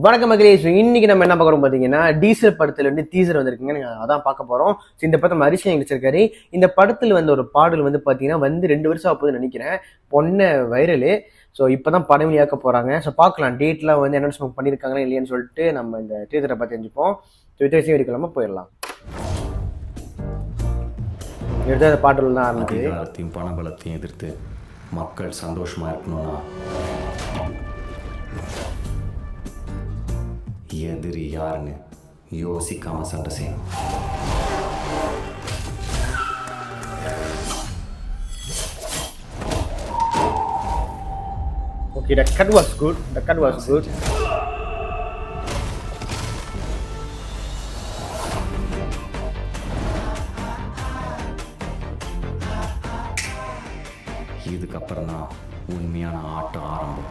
வணக்கம் மகளே. இன்னைக்கு நம்ம என்ன பார்க்குறோம் பார்த்தீங்கன்னா, டீசல் படத்துல வந்து டீசர் வந்திருக்குங்க. அதான் பார்க்க போறோம். இந்த படத்தை அரிசி நடிச்சிருக்காரு. இந்த படத்துல வந்து ஒரு பாடல் வந்து பார்த்தீங்கன்னா வந்து 2 வருஷம் ஆகுதுன்னு நினைக்கிறேன். பொண்ணை வைரலு. ஸோ இப்போதான் படம் வெளியாக்க போறாங்க. ஸோ பார்க்கலாம் டேட்லாம் வந்து அனௌன்ஸ்மெண்ட் பண்ணியிருக்காங்களா இல்லையான்னு சொல்லிட்டு நம்ம இந்த டீசரை பார்த்து தெரிஞ்சுப்போம். ஸோ வித்தியாசம் எடுக்கலாமா போயிடலாம். எடுத்து அந்த பாடல் தான் ஆரம்பிச்சு அதிகாரத்தையும் பணபலத்தையும் எதிர்த்து மக்கள் சந்தோஷமா இருக்கணும்னா எதிரி யாருன்னு யோசிக்காம சண்டை செய்யணும். Okay, the cut was good. The cut was good. இதுக்கப்புறம் தான் உண்மையான ஆட்டம் ஆரம்பம்.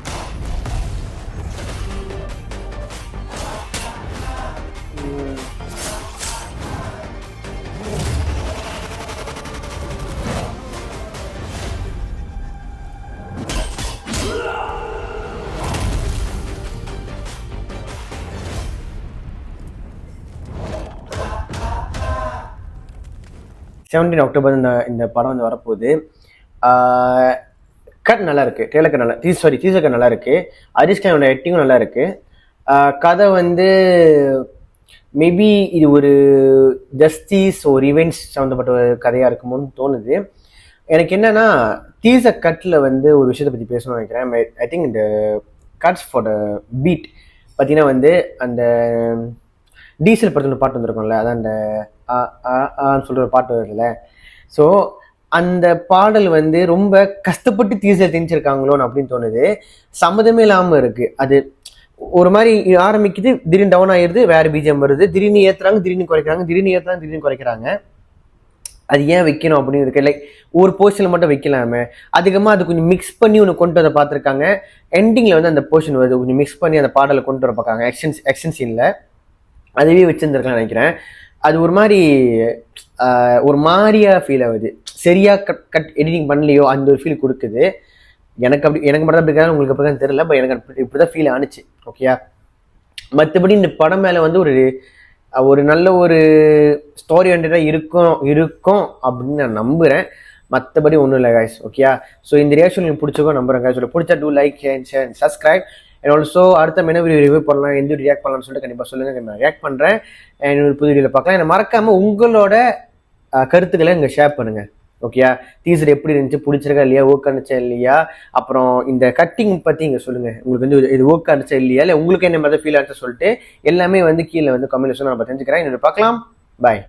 October இந்த படம் வந்து வரப்போகுது. கட் நல்லா இருக்கு, ட்ரெய்லர் கட் நல்லா, டீசர் கட் நல்லா இருக்கு. ஹரிஷ்கானோட ஆக்டிங்கும் நல்லா இருக்கு. கதை வந்து மேபி இது ஒரு ஜஸ்டிஸ் ஒரு ரிவெஞ்ச் சம்மந்தப்பட்ட ஒரு கதையாக இருக்குமோன்னு தோணுது. எனக்கு என்னன்னா டீசர் கட்டில் வந்து ஒரு விஷயத்தை பற்றி பேசணும்னு நினைக்கிறேன். ஐ திங்க் இந்த கட்ஸ் ஃபார் த பீட் பார்த்தீங்கன்னா வந்து அந்த டீசல் படத்தில் பாட்டு வந்திருக்கும்ல, அதான் அந்த சொல்கிற ஒரு பாட்டு வருதுல்ல. ஸோ அந்த பாடல் வந்து ரொம்ப கஷ்டப்பட்டு டீசர் தெரிஞ்சிருக்காங்களோன்னு அப்படின்னு தோணுது. சம்மதமே இல்லாமல் இருக்கு. அது ஒரு மாதிரி ஆரம்பிக்குது, திடீர்னு டவுன் ஆயிடுது, வேற பிஜிஎம் வருது, திடீர்னு ஏற்றுறாங்க, திடீர்னு குறைக்கிறாங்க, திடீர்னு ஏற்றுறாங்க, திடீர்னு குறைக்கிறாங்க. அது ஏன் வைக்கணும் அப்படின்னு இருக்கு. லைக் ஒரு போர்ஷனில் மட்டும் வைக்கலாமே, அதிகமாக அது கொஞ்சம் மிக்ஸ் பண்ணி ஒன்று கொண்டு வர பார்த்துருக்காங்க. எண்டிங்கில் வந்து அந்த போர்ஷன் வருது, கொஞ்சம் மிக்ஸ் பண்ணி அந்த பாடலை கொண்டு வர பார்க்காங்க. ஆக்ஷன் சீனில் அதுவே வச்சுருந்துருக்கலாம் நினைக்கிறேன். அது ஒரு மாதிரி ஒரு மாதிரியா ஃபீல் ஆகுது. சரியா கட் எடிட்டிங் பண்ணலையோ அந்த ஒரு ஃபீல் கொடுக்குது. எனக்கு மட்டும் தான் அப்படி இருக்காது, உங்களுக்கு அப்படி தான் தெரியல. பட் எனக்கு இப்படிதான் ஃபீல் ஆனிச்சு. ஓகேயா, மற்றபடி இந்த படம் மேலே வந்து ஒரு நல்ல ஒரு ஸ்டோரி வந்துட்டு இருக்கும் அப்படின்னு நான் நம்புகிறேன். மற்றபடி ஒன்றும் இல்லை guys. ஓகேயா, ஸோ இந்த ரியாக்ஷன் உங்களுக்கு பிடிச்சிருக்கோம் நம்புறேன் guys. பிடிச்சா do like and share and subscribe. And also அடுத்த மெனு ரிவ்யூ பண்ணலாம், எந்த ரியாக்ட் பண்ணலாம்னு சொல்லிட்டு கண்டிப்பாக சொல்லுங்கள். நான் ரியாக்ட் பண்ணுறேன். அண்ட் ஒரு புது வீடியோவில் பார்க்கலாம். என்னை மறக்காமல் உங்களோட கருத்துக்களை இங்கே ஷேர் பண்ணுங்கள். ஓகேயா, டீசர் எப்படி இருந்துச்சு, பிடிச்சிருக்கா இல்லையா, ஒர்க் ஆனிச்சா இல்லையா, அப்புறம் இந்த கட்டிங் பற்றி இங்கே சொல்லுங்கள். உங்களுக்கு வந்து இது ஒர்க் ஆனிச்சா இல்லையா, இல்லை உங்களுக்கு என்ன மாதிரி ஃபீல் ஆனிச்சா சொல்லிட்டு எல்லாமே வந்து கீழே வந்து கமெண்ட்ல சொன்னால் நம்ம தெரிஞ்சுக்கிறேன். இன்னொரு பார்க்கலாம். பாய்.